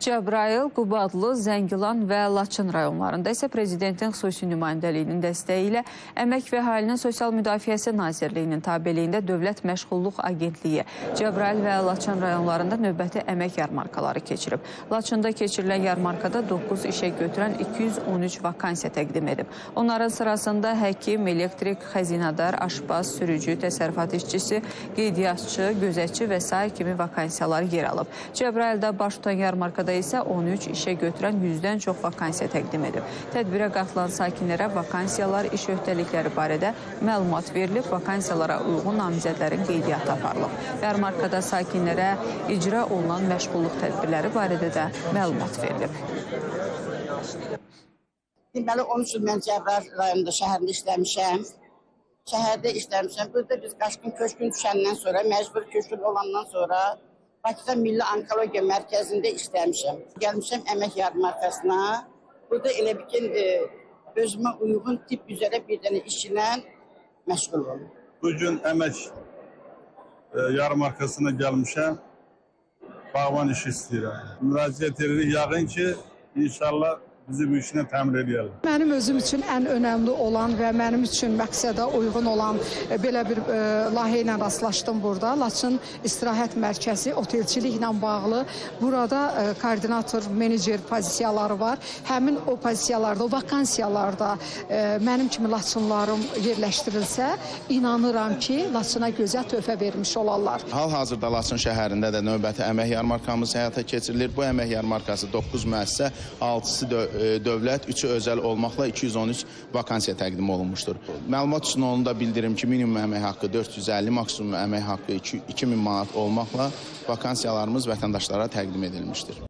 Cəbrayıl, Qubadlı, Zəngilan və Laçın rayonlarında isə Prezidentin xüsusi nümayəndəliyinin dəstəyi ilə Əmək və Əhalinin Sosial Müdafiəsi Nazirliyinin tabeliyində Dövlət Məşğulluq Agentliyi Cəbrayıl və Laçın rayonlarında növbəti əmək yarmarkaları keçirib. Laçında keçirilən yarmarkada 9 işə götürən 213 vakansiya təqdim edib. Onların sırasında həkim, elektrik, xəzinədar, aşpaz, sürücü, təsərrüfat işçisi, qeydiyyatçı, gözətçi və sair kimi vakansiyalar yer alıb. Cəbrayılda baş tutan yarmarkada isə 13 işə götürən 100-dən çox vakansiya təqdim edib. Tədbirə qatılan sakinlərə vakansiyalar, iş öhdəlikləri barədə məlumat verilib, vakansiyalara uyğun namizədlərin qeydiyyatı aparılıb. Yarmarkada sakinlərə icra olunan məşğulluq tədbirləri barədə də məlumat verilib. Deməli, 13 il mən Cəbrayıl rayonunda şəhərində işləmişəm. Şəhərdə işləmişəm. Burada biz qaçqın köçkün düşəndən sonra, məcbur köçkün olandan sonra Bakıda Milli Onkologiya Mərkəzində işləmişəm. Gəlmişəm əmək yarmarkasına. Burada elə bir ki, özümə uyğun tip üzrə bir dənə iş ilə məşğul olum. Bugün əmək yarmarkasına gəlmişəm. Bağban işi istəyirəm. Müraciət edirik, yağın ki, inşallah bizi bu işinə təmin edəyəlim. Mənim özüm üçün ən önəmli olan və mənim üçün məqsədə uyğun olan belə bir layihə ilə rastlaşdım burada. Laçın İstirahət Mərkəzi otelçiliklə bağlı. Burada koordinator, menecer pozisiyaları var. Həmin o pozisiyalarda, o vakansiyalarda mənim kimi Laçınlarım yerləşdirilsə, inanıram ki, Laçına gözəl töhfə vermiş olarlar. Hal-hazırda Laçın şəhərində də növbəti əmək yarmarkamız həyata keçirilir. Bu əmək yarmarkası 9 müəssisə, 6-sı dövlət, 3-ü özəl olmaqla 213 vakansiya təqdim olunmuşdur. Məlumat üçün onu da bildirim ki, minimum əmək haqqı 450, maksimum əmək haqqı 2000 manat olmaqla vakansiyalarımız vətəndaşlara təqdim edilmişdir.